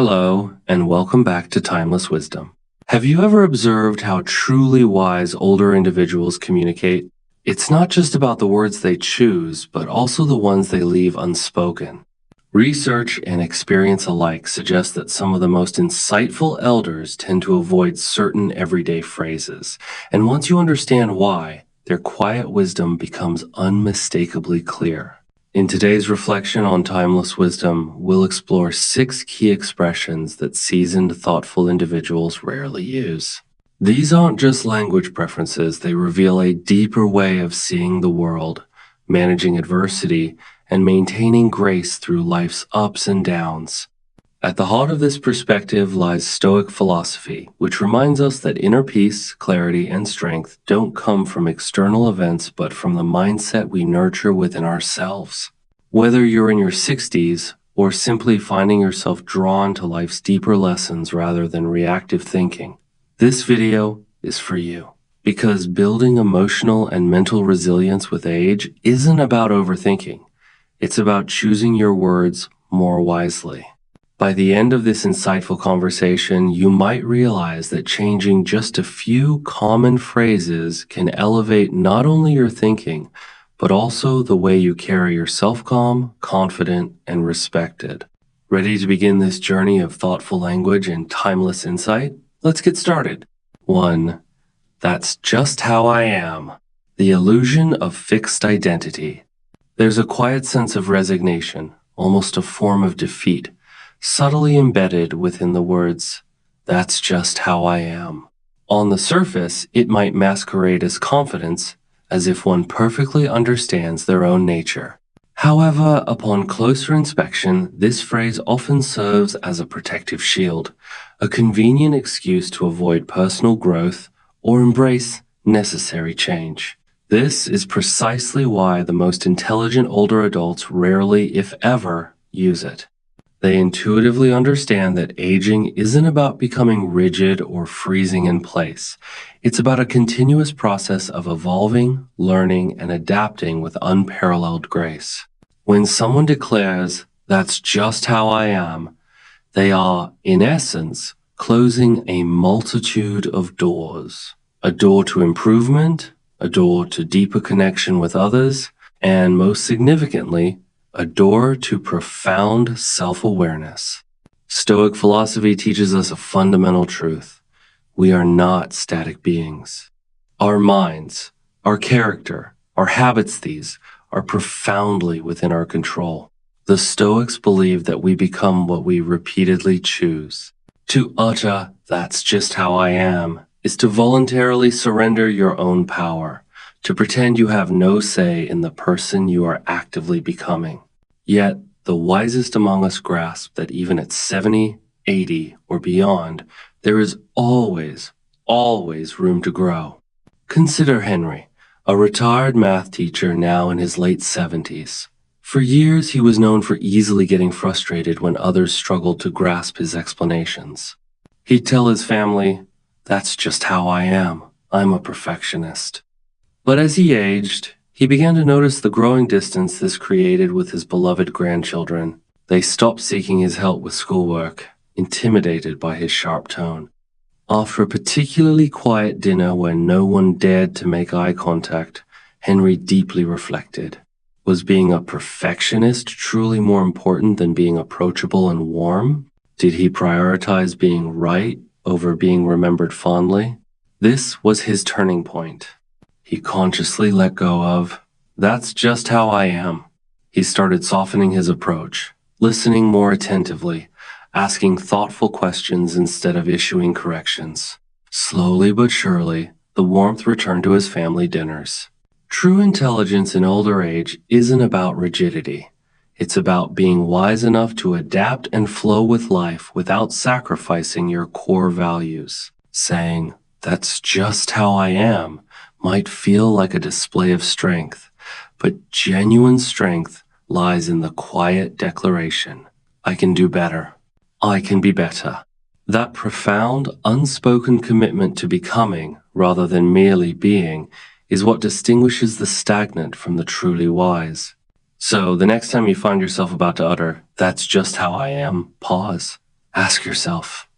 Hello, and welcome back to Timeless Wisdom. Have you ever observed how truly wise older individuals communicate? It's not just about the words they choose, but also the ones they leave unspoken. Research and experience alike suggest that some of the most insightful elders tend to avoid certain everyday phrases, and once you understand why, their quiet wisdom becomes unmistakably clear. In today's reflection on timeless wisdom, we'll explore 6 key expressions that seasoned, thoughtful individuals rarely use. These aren't just language preferences, they reveal a deeper way of seeing the world, managing adversity, and maintaining grace through life's ups and downs. At the heart of this perspective lies Stoic philosophy, which reminds us that inner peace, clarity, and strength don't come from external events but from the mindset we nurture within ourselves. Whether you're in your 60s or simply finding yourself drawn to life's deeper lessons rather than reactive thinking, this video is for you. Because building emotional and mental resilience with age isn't about overthinking. It's about choosing your words more wisely. By the end of this insightful conversation, you might realize that changing just a few common phrases can elevate not only your thinking, but also the way you carry yourself calm, confident, and respected. Ready to begin this journey of thoughtful language and timeless insight? Let's get started. 1. That's just how I am. The illusion of fixed identity. There's a quiet sense of resignation, almost a form of defeat, subtly embedded within the words, "That's just how I am." On the surface, it might masquerade as confidence, as if one perfectly understands their own nature. However, upon closer inspection, this phrase often serves as a protective shield, a convenient excuse to avoid personal growth or embrace necessary change. This is precisely why the most intelligent older adults rarely, if ever, use it. They intuitively understand that aging isn't about becoming rigid or freezing in place. It's about a continuous process of evolving, learning, and adapting with unparalleled grace. When someone declares, "That's just how I am," they are, in essence, closing a multitude of doors. A door to improvement, a door to deeper connection with others, and most significantly, a door to profound self-awareness. Stoic philosophy teaches us a fundamental truth. We are not static beings. Our minds, our character, our habits, are profoundly within our control. The Stoics believe that we become what we repeatedly choose. To utter, "That's just how I am," is to voluntarily surrender your own power, to pretend you have no say in the person you are actively becoming. Yet, the wisest among us grasp that even at 70, 80, or beyond, there is always room to grow. Consider Henry, a retired math teacher now in his late 70s. For years, he was known for easily getting frustrated when others struggled to grasp his explanations. He'd tell his family, "That's just how I am. I'm a perfectionist." But as he aged, he began to notice the growing distance this created with his beloved grandchildren. They stopped seeking his help with schoolwork, intimidated by his sharp tone. After a particularly quiet dinner where no one dared to make eye contact, Henry deeply reflected. Was being a perfectionist truly more important than being approachable and warm? Did he prioritize being right over being remembered fondly? This was his turning point. He consciously let go of, "That's just how I am." He started softening his approach, listening more attentively, asking thoughtful questions instead of issuing corrections. Slowly but surely, the warmth returned to his family dinners. True intelligence in older age isn't about rigidity. It's about being wise enough to adapt and flow with life without sacrificing your core values. Saying, "That's just how I am," might feel like a display of strength, but genuine strength lies in the quiet declaration, "I can do better. I can be better." That profound, unspoken commitment to becoming, rather than merely being, is what distinguishes the stagnant from the truly wise. So the next time you find yourself about to utter, "That's just how I am," pause. Ask yourself,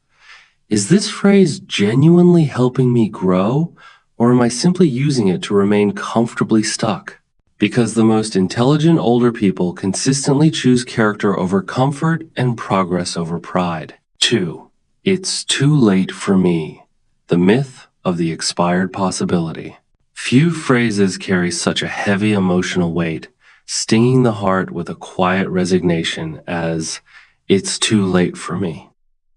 is this phrase genuinely helping me grow, or am I simply using it to remain comfortably stuck? Because the most intelligent older people consistently choose character over comfort and progress over pride. 2. It's too late for me. The myth of the expired possibility. Few phrases carry such a heavy emotional weight, stinging the heart with a quiet resignation as, "It's too late for me."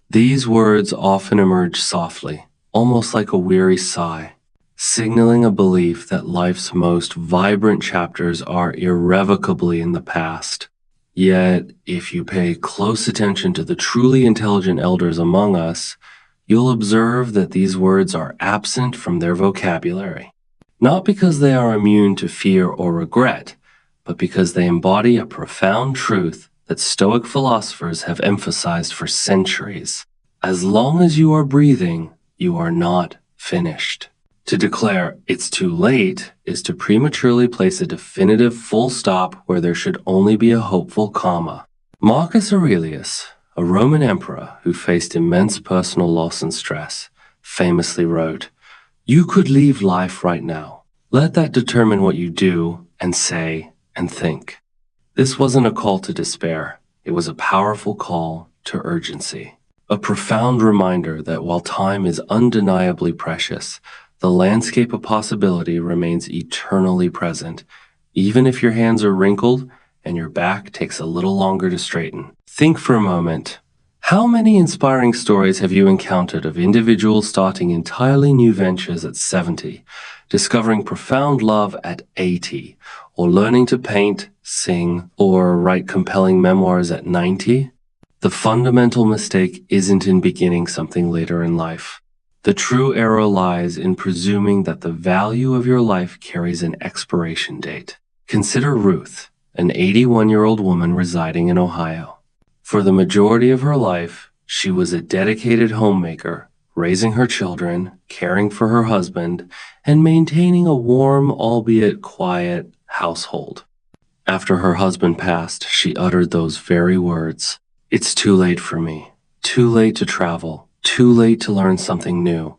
These words often emerge softly, almost like a weary sigh, signaling a belief that life's most vibrant chapters are irrevocably in the past. Yet, if you pay close attention to the truly intelligent elders among us, you'll observe that these words are absent from their vocabulary. Not because they are immune to fear or regret, but because they embody a profound truth that Stoic philosophers have emphasized for centuries. As long as you are breathing, you are not finished. To declare "it's too late" is to prematurely place a definitive full stop where there should only be a hopeful comma. Marcus Aurelius, a Roman emperor who faced immense personal loss and stress, famously wrote, "You could leave life right now. Let that determine what you do and say and think." This wasn't a call to despair. It was a powerful call to urgency. A profound reminder that while time is undeniably precious, the landscape of possibility remains eternally present, even if your hands are wrinkled and your back takes a little longer to straighten. Think for a moment. How many inspiring stories have you encountered of individuals starting entirely new ventures at 70, discovering profound love at 80, or learning to paint, sing, or write compelling memoirs at 90? The fundamental mistake isn't in beginning something later in life. The true error lies in presuming that the value of your life carries an expiration date. Consider Ruth, an 81-year-old woman residing in Ohio. For the majority of her life, she was a dedicated homemaker, raising her children, caring for her husband, and maintaining a warm, albeit quiet, household. After her husband passed, she uttered those very words. "It's too late for me. Too late to travel. Too late to learn something new.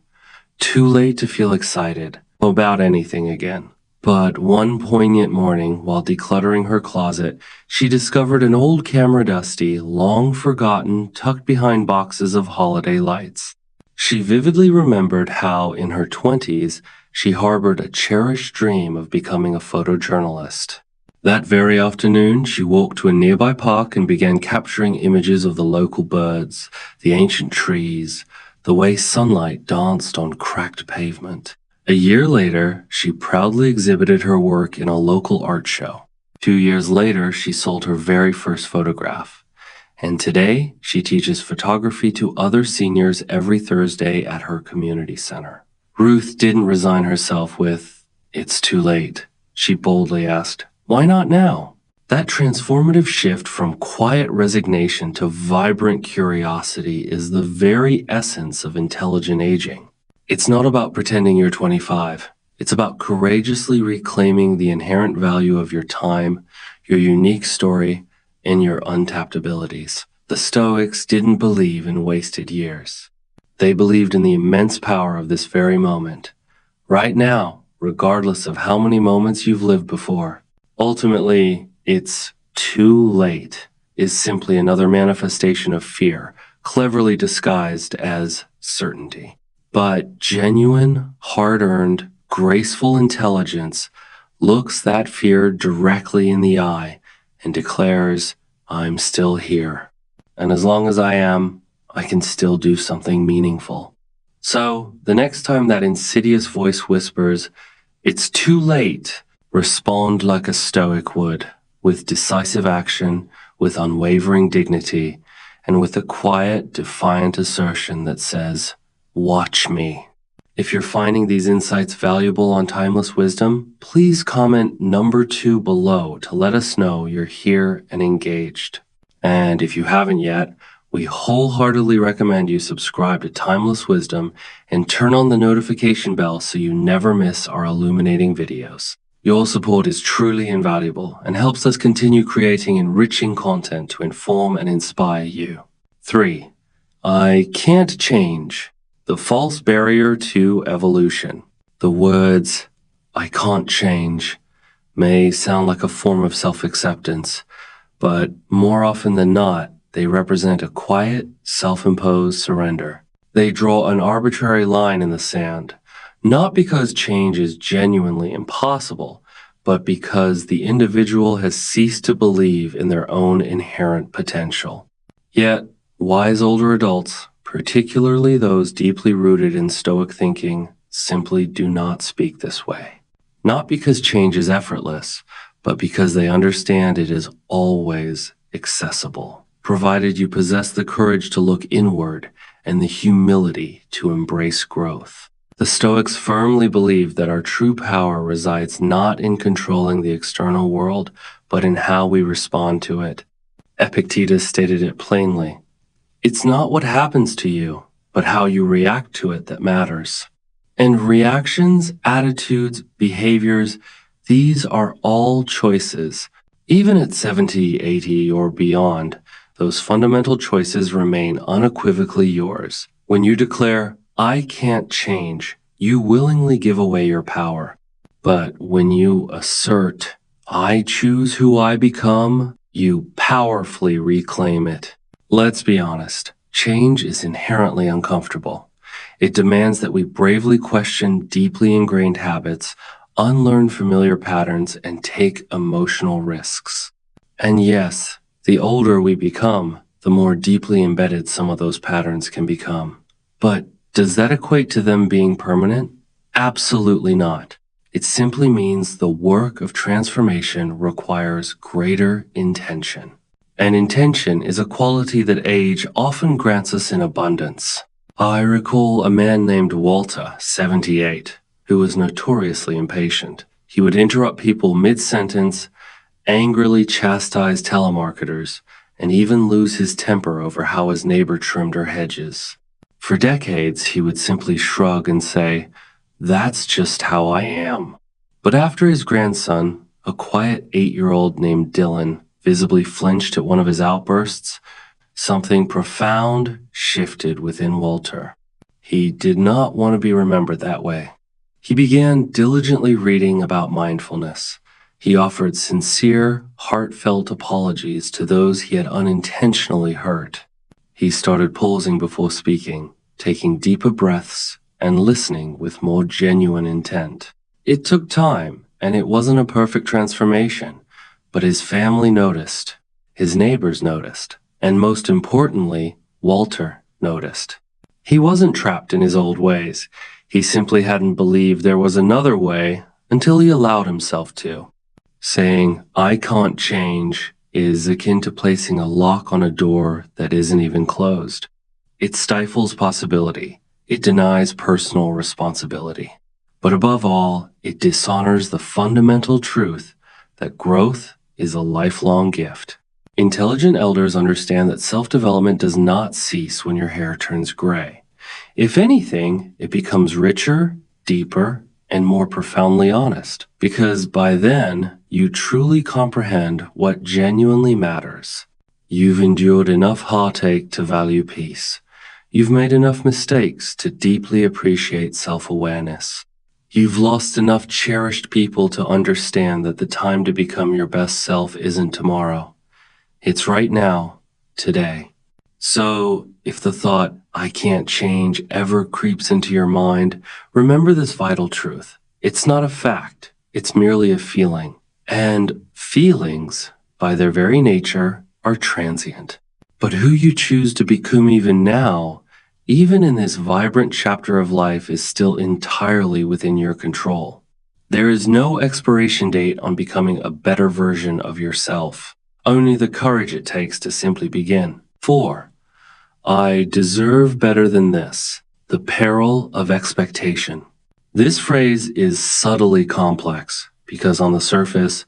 Too late to feel excited about anything again." But one poignant morning, while decluttering her closet, she discovered an old camera dusty, long forgotten, tucked behind boxes of holiday lights. She vividly remembered how, in her 20s, she harbored a cherished dream of becoming a photojournalist. That very afternoon, she walked to a nearby park and began capturing images of the local birds, the ancient trees, the way sunlight danced on cracked pavement. A year later, she proudly exhibited her work in a local art show. 2 years later, she sold her very first photograph. And today, she teaches photography to other seniors every Thursday at her community center. Ruth didn't resign herself with, "It's too late." She boldly asked, "Why not now?" That transformative shift from quiet resignation to vibrant curiosity is the very essence of intelligent aging. It's not about pretending you're 25. It's about courageously reclaiming the inherent value of your time, your unique story, and your untapped abilities. The Stoics didn't believe in wasted years. They believed in the immense power of this very moment, right now, regardless of how many moments you've lived before. Ultimately, "it's too late" is simply another manifestation of fear, cleverly disguised as certainty. But genuine, hard-earned, graceful intelligence looks that fear directly in the eye and declares, "I'm still here. And as long as I am, I can still do something meaningful." So, the next time that insidious voice whispers, "It's too late," respond like a Stoic would, with decisive action, with unwavering dignity, and with a quiet, defiant assertion that says, "Watch me." If you're finding these insights valuable on Timeless Wisdom, please comment number 2 below to let us know you're here and engaged. And if you haven't yet, we wholeheartedly recommend you subscribe to Timeless Wisdom and turn on the notification bell so you never miss our illuminating videos. Your support is truly invaluable and helps us continue creating enriching content to inform and inspire you. 3. I can't change. The false barrier to evolution. The words, I can't change, may sound like a form of self-acceptance, but more often than not, they represent a quiet, self-imposed surrender. They draw an arbitrary line in the sand, not because change is genuinely impossible, but because the individual has ceased to believe in their own inherent potential. Yet, wise older adults, particularly those deeply rooted in Stoic thinking, simply do not speak this way. Not because change is effortless, but because they understand it is always accessible, provided you possess the courage to look inward and the humility to embrace growth. The Stoics firmly believed that our true power resides not in controlling the external world, but in how we respond to it. Epictetus stated it plainly. It's not what happens to you, but how you react to it that matters. And reactions, attitudes, behaviors, these are all choices. Even at 70, 80, or beyond, those fundamental choices remain unequivocally yours. When you declare, I can't change, you willingly give away your power. But when you assert, I choose who I become, you powerfully reclaim it. Let's be honest, change is inherently uncomfortable. It demands that we bravely question deeply ingrained habits, unlearn familiar patterns, and take emotional risks. And yes, the older we become, the more deeply embedded some of those patterns can become. But does that equate to them being permanent? Absolutely not. It simply means the work of transformation requires greater intention. And intention is a quality that age often grants us in abundance. I recall a man named Walter, 78, who was notoriously impatient. He would interrupt people mid-sentence, angrily chastise telemarketers, and even lose his temper over how his neighbor trimmed her hedges. For decades, he would simply shrug and say, "That's just how I am." But after his grandson, a quiet 8-year-old named Dylan, visibly flinched at one of his outbursts, something profound shifted within Walter. He did not want to be remembered that way. He began diligently reading about mindfulness. He offered sincere, heartfelt apologies to those he had unintentionally hurt. He started pausing before speaking, taking deeper breaths, and listening with more genuine intent. It took time, and it wasn't a perfect transformation, but his family noticed, his neighbors noticed, and most importantly, Walter noticed. He wasn't trapped in his old ways. He simply hadn't believed there was another way until he allowed himself to. Saying, I can't change, is akin to placing a lock on a door that isn't even closed. It stifles possibility. It denies personal responsibility. But above all, it dishonors the fundamental truth that growth is a lifelong gift. Intelligent elders understand that self-development does not cease when your hair turns gray. If anything, it becomes richer, deeper, and more profoundly honest, because by then, you truly comprehend what genuinely matters. You've endured enough heartache to value peace. You've made enough mistakes to deeply appreciate self-awareness. You've lost enough cherished people to understand that the time to become your best self isn't tomorrow. It's right now, today. So, if the thought, I can't change, ever creeps into your mind, remember this vital truth. It's not a fact, it's merely a feeling. And feelings, by their very nature, are transient. But who you choose to become even now, even in this vibrant chapter of life, is still entirely within your control. There is no expiration date on becoming a better version of yourself, only the courage it takes to simply begin. 4. I deserve better than this. The peril of expectation. This phrase is subtly complex because on the surface,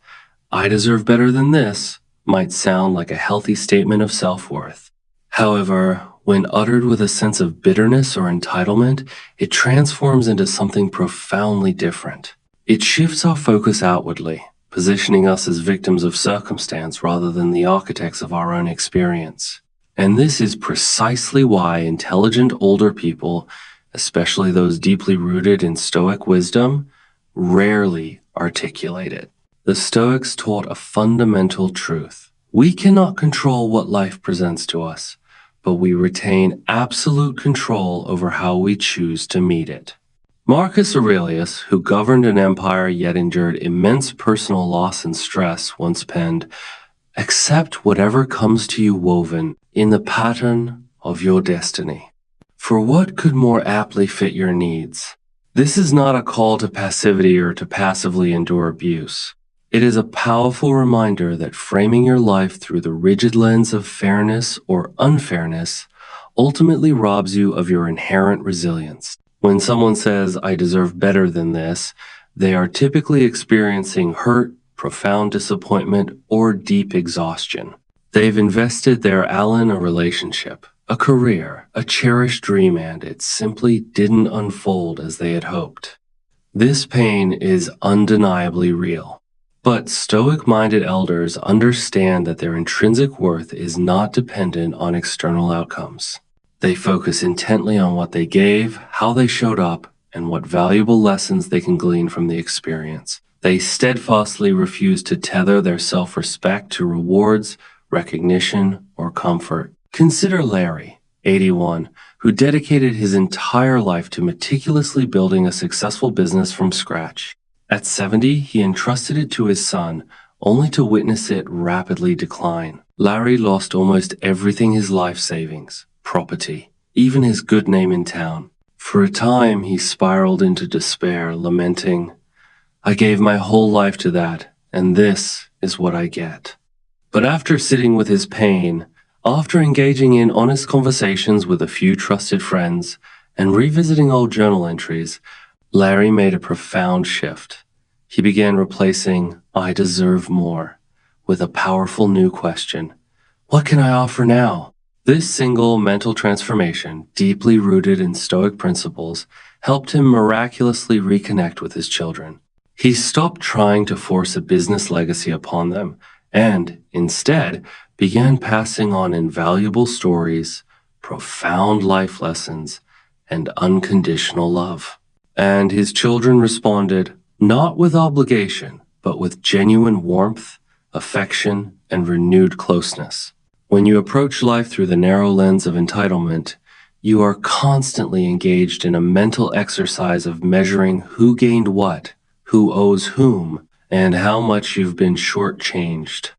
I deserve better than this might sound like a healthy statement of self-worth. However, when uttered with a sense of bitterness or entitlement, it transforms into something profoundly different. It shifts our focus outwardly, positioning us as victims of circumstance rather than the architects of our own experience. And this is precisely why intelligent older people, especially those deeply rooted in Stoic wisdom, rarely articulate it. The Stoics taught a fundamental truth. We cannot control what life presents to us, but we retain absolute control over how we choose to meet it. Marcus Aurelius, who governed an empire yet endured immense personal loss and stress, once penned, "Accept whatever comes to you woven in the pattern of your destiny." For what could more aptly fit your needs? This is not a call to passivity or to passively endure abuse. It is a powerful reminder that framing your life through the rigid lens of fairness or unfairness ultimately robs you of your inherent resilience. When someone says, "I deserve better than this," they are typically experiencing hurt, profound disappointment, or deep exhaustion. They've invested their all in a relationship, a career, a cherished dream, and it simply didn't unfold as they had hoped. This pain is undeniably real. But Stoic-minded elders understand that their intrinsic worth is not dependent on external outcomes. They focus intently on what they gave, how they showed up, and what valuable lessons they can glean from the experience. They steadfastly refuse to tether their self-respect to rewards, recognition, or comfort. Consider Larry, 81, who dedicated his entire life to meticulously building a successful business from scratch. At 70, he entrusted it to his son, only to witness it rapidly decline. Larry lost almost everything: his life savings, property, even his good name in town. For a time, he spiraled into despair, lamenting, "I gave my whole life to that, and this is what I get." But after sitting with his pain, after engaging in honest conversations with a few trusted friends, and revisiting old journal entries, Larry made a profound shift. He began replacing "I deserve more" with a powerful new question: what can I offer now? This single mental transformation, deeply rooted in Stoic principles, helped him miraculously reconnect with his children. He stopped trying to force a business legacy upon them and, instead, began passing on invaluable stories, profound life lessons, and unconditional love. And his children responded, not with obligation, but with genuine warmth, affection, and renewed closeness. When you approach life through the narrow lens of entitlement, you are constantly engaged in a mental exercise of measuring who gained what, who owes whom, and how much you've been shortchanged.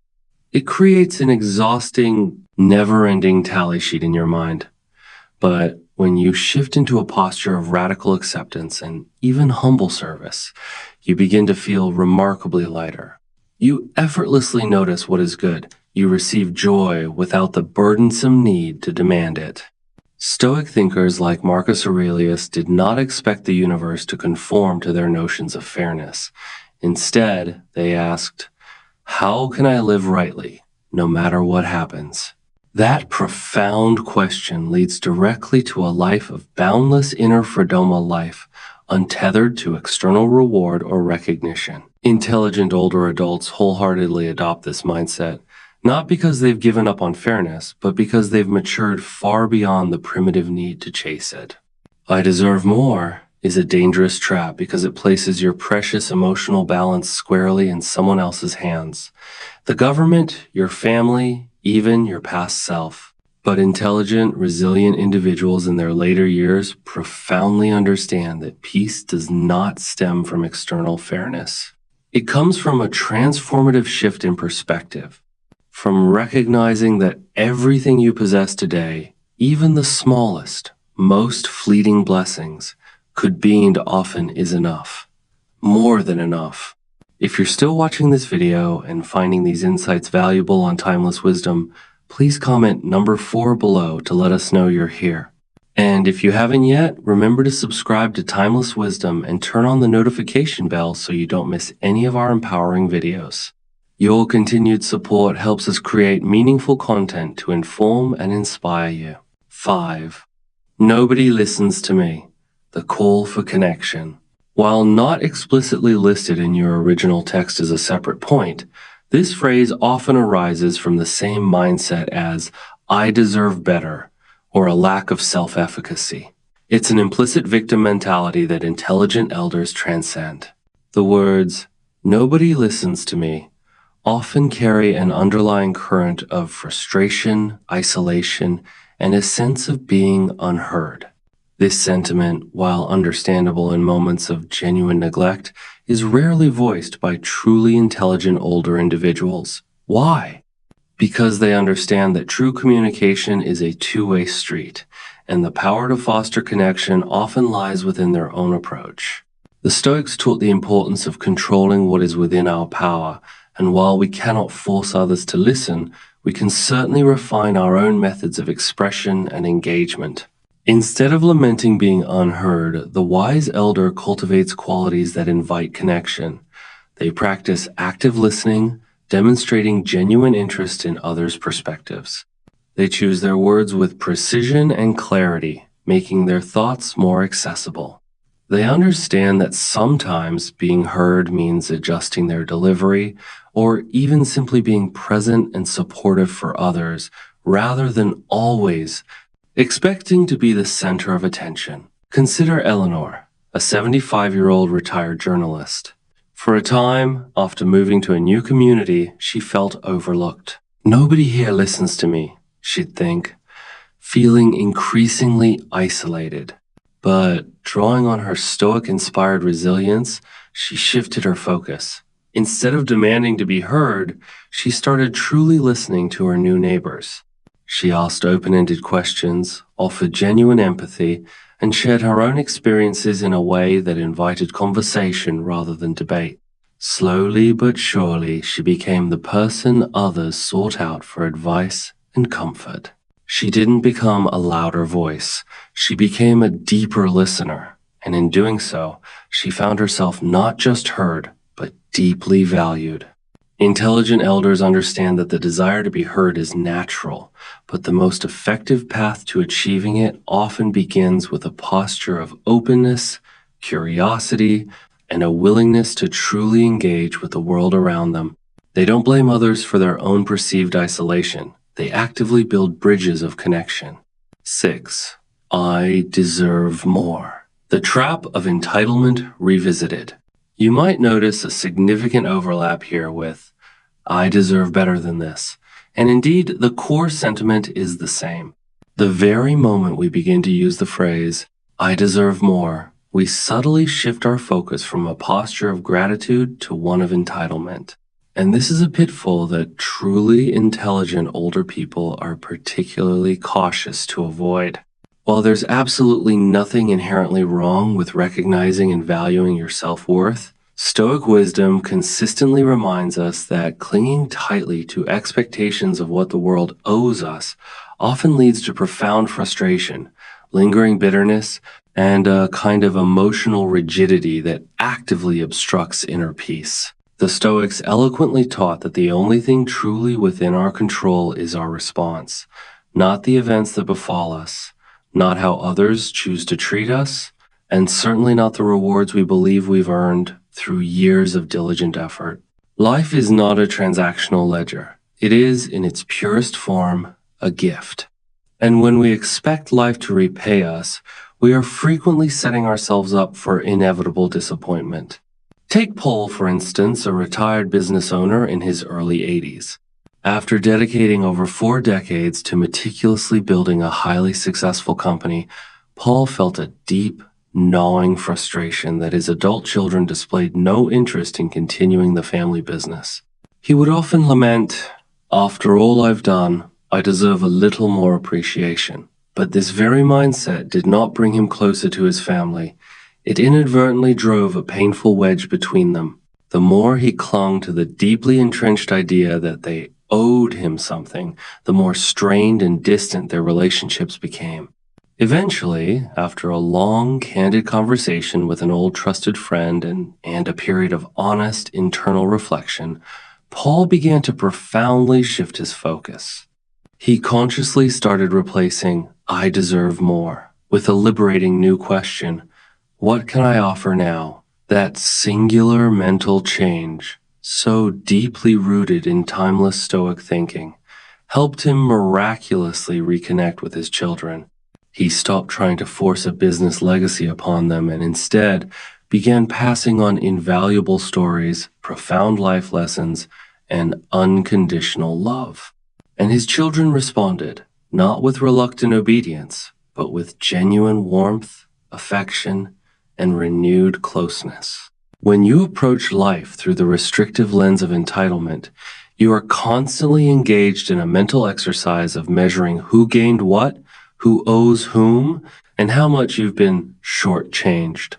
It creates an exhausting, never-ending tally sheet in your mind. But when you shift into a posture of radical acceptance and even humble service, you begin to feel remarkably lighter. You effortlessly notice what is good. You receive joy without the burdensome need to demand it. Stoic thinkers like Marcus Aurelius did not expect the universe to conform to their notions of fairness. Instead, they asked, "How can I live rightly, no matter what happens?" That profound question leads directly to a life of boundless inner freedom, a life untethered to external reward or recognition. Intelligent older adults wholeheartedly adopt this mindset, not because they've given up on fairness, but because they've matured far beyond the primitive need to chase it. "I deserve more" is a dangerous trap because it places your precious emotional balance squarely in someone else's hands. The government, your family, even your past self. But intelligent, resilient individuals in their later years profoundly understand that peace does not stem from external fairness. It comes from a transformative shift in perspective, from recognizing that everything you possess today, even the smallest, most fleeting blessings, could be and often is enough. More than enough. If you're still watching this video and finding these insights valuable on Timeless Wisdom, please comment number 4 below to let us know you're here. And if you haven't yet, remember to subscribe to Timeless Wisdom and turn on the notification bell so you don't miss any of our empowering videos. Your continued support helps us create meaningful content to inform and inspire you. 5. Nobody listens to me. The call for connection. While not explicitly listed in your original text as a separate point, this phrase often arises from the same mindset as I deserve better, or a lack of self-efficacy. It's an implicit victim mentality that intelligent elders transcend. The words, "nobody listens to me," often carry an underlying current of frustration, isolation, and a sense of being unheard. This sentiment, while understandable in moments of genuine neglect, is rarely voiced by truly intelligent older individuals. Why? Because they understand that true communication is a two-way street, and the power to foster connection often lies within their own approach. The Stoics taught the importance of controlling what is within our power, and while we cannot force others to listen, we can certainly refine our own methods of expression and engagement. Instead of lamenting being unheard, the wise elder cultivates qualities that invite connection. They practice active listening, demonstrating genuine interest in others' perspectives. They choose their words with precision and clarity, making their thoughts more accessible. They understand that sometimes being heard means adjusting their delivery, or even simply being present and supportive for others, rather than always expecting to be the center of attention. Consider Eleanor, a 75-year-old retired journalist. For a time, after moving to a new community, she felt overlooked. "Nobody here listens to me," she'd think, feeling increasingly isolated. But drawing on her Stoic-inspired resilience, she shifted her focus. Instead of demanding to be heard, she started truly listening to her new neighbors. She asked open-ended questions, offered genuine empathy, and shared her own experiences in a way that invited conversation rather than debate. Slowly but surely, she became the person others sought out for advice and comfort. She didn't become a louder voice. She became a deeper listener, and in doing so, she found herself not just heard, but deeply valued. Intelligent elders understand that the desire to be heard is natural, but the most effective path to achieving it often begins with a posture of openness, curiosity, and a willingness to truly engage with the world around them. They don't blame others for their own perceived isolation. They actively build bridges of connection. 6. I deserve more. The trap of entitlement revisited. You might notice a significant overlap here with "I deserve better than this." And indeed, the core sentiment is the same. The very moment we begin to use the phrase, "I deserve more," we subtly shift our focus from a posture of gratitude to one of entitlement. And this is a pitfall that truly intelligent older people are particularly cautious to avoid. While there's absolutely nothing inherently wrong with recognizing and valuing your self-worth, Stoic wisdom consistently reminds us that clinging tightly to expectations of what the world owes us often leads to profound frustration, lingering bitterness, and a kind of emotional rigidity that actively obstructs inner peace. The Stoics eloquently taught that the only thing truly within our control is our response, not the events that befall us, not how others choose to treat us, and certainly not the rewards we believe we've earned through years of diligent effort. Life is not a transactional ledger. It is, in its purest form, a gift. And when we expect life to repay us, we are frequently setting ourselves up for inevitable disappointment. Take Paul, for instance, a retired business owner in his early 80s. After dedicating over 4 decades to meticulously building a highly successful company, Paul felt a deep, gnawing frustration that his adult children displayed no interest in continuing the family business. He would often lament, "After all I've done, I deserve a little more appreciation." But this very mindset did not bring him closer to his family. It inadvertently drove a painful wedge between them. The more he clung to the deeply entrenched idea that they owed him something, the more strained and distant their relationships became. Eventually, after a long, candid conversation with an old trusted friend and a period of honest internal reflection, Paul began to profoundly shift his focus. He consciously started replacing "I deserve more" with a liberating new question: what can I offer now? That singular mental change, so deeply rooted in timeless Stoic thinking, helped him miraculously reconnect with his children. He stopped trying to force a business legacy upon them and instead began passing on invaluable stories, profound life lessons, and unconditional love. And his children responded, not with reluctant obedience, but with genuine warmth, affection, and renewed closeness. When you approach life through the restrictive lens of entitlement, you are constantly engaged in a mental exercise of measuring who gained what, who owes whom, and how much you've been shortchanged.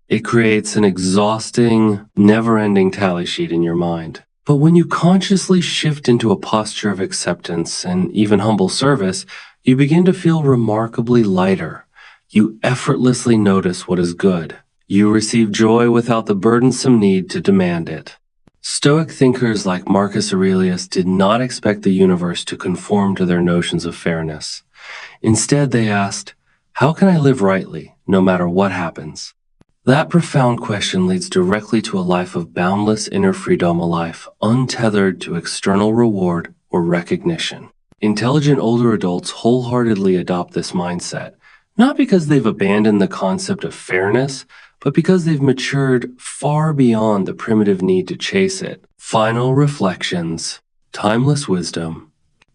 It creates an exhausting, never-ending tally sheet in your mind. But when you consciously shift into a posture of acceptance and even humble service, you begin to feel remarkably lighter. You effortlessly notice what is good. You receive joy without the burdensome need to demand it. Stoic thinkers like Marcus Aurelius did not expect the universe to conform to their notions of fairness. Instead, they asked, how can I live rightly, no matter what happens? That profound question leads directly to a life of boundless inner freedom, a life untethered to external reward or recognition. Intelligent older adults wholeheartedly adopt this mindset, not because they've abandoned the concept of fairness, but because they've matured far beyond the primitive need to chase it. Final reflections, timeless wisdom.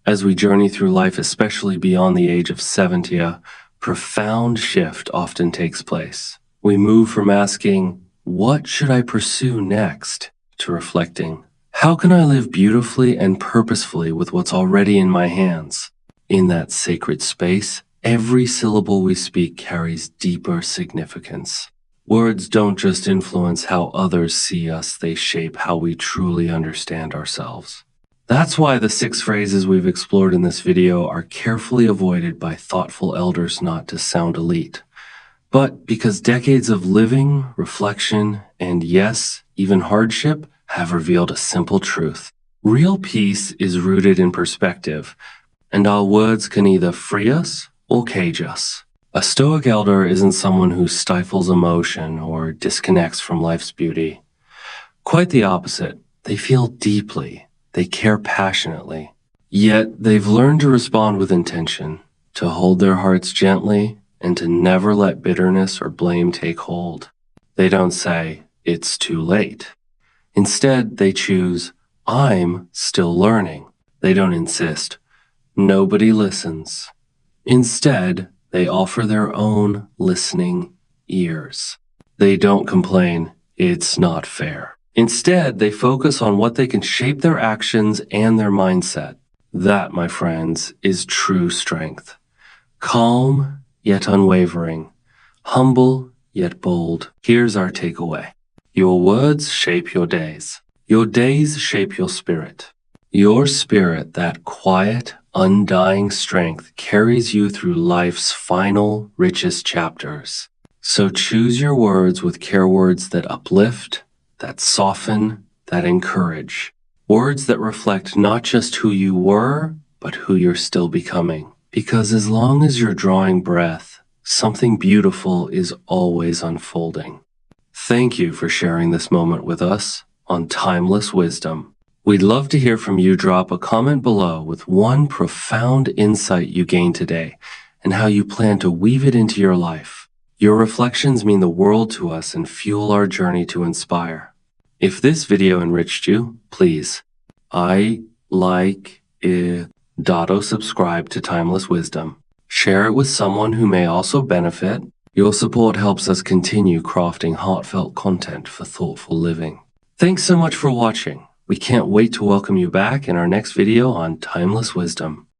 As we journey through life, especially beyond the age of 70, a profound shift often takes place. We move from asking, what should I pursue next, to reflecting, how can I live beautifully and purposefully with what's already in my hands? In that sacred space, every syllable we speak carries deeper significance. Words don't just influence how others see us, they shape how we truly understand ourselves. That's why the 6 phrases we've explored in this video are carefully avoided by thoughtful elders not to sound elite. But because decades of living, reflection, and yes, even hardship have revealed a simple truth. Real peace is rooted in perspective, and our words can either free us or cage us. A Stoic elder isn't someone who stifles emotion or disconnects from life's beauty. Quite the opposite. They feel deeply. They care passionately. Yet they've learned to respond with intention, to hold their hearts gently, and to never let bitterness or blame take hold. They don't say, it's too late. Instead, they choose, I'm still learning. They don't insist, nobody listens. Instead, they offer their own listening ears. They don't complain, it's not fair. Instead, they focus on what they can shape their actions and their mindset. That, my friends, is true strength. Calm, yet unwavering. Humble, yet bold. Here's our takeaway. Your words shape your days. Your days shape your spirit. Your spirit, that quiet, undying strength, carries you through life's final, richest chapters. So choose your words with care, words that uplift, that soften, that encourage. Words that reflect not just who you were, but who you're still becoming. Because as long as you're drawing breath, something beautiful is always unfolding. Thank you for sharing this moment with us on Timeless Wisdom. We'd love to hear from you. Drop a comment below with one profound insight you gained today and how you plan to weave it into your life. Your reflections mean the world to us and fuel our journey to inspire. If this video enriched you, please, subscribe to Timeless Wisdom. Share it with someone who may also benefit. Your support helps us continue crafting heartfelt content for thoughtful living. Thanks so much for watching. We can't wait to welcome you back in our next video on Timeless Wisdom.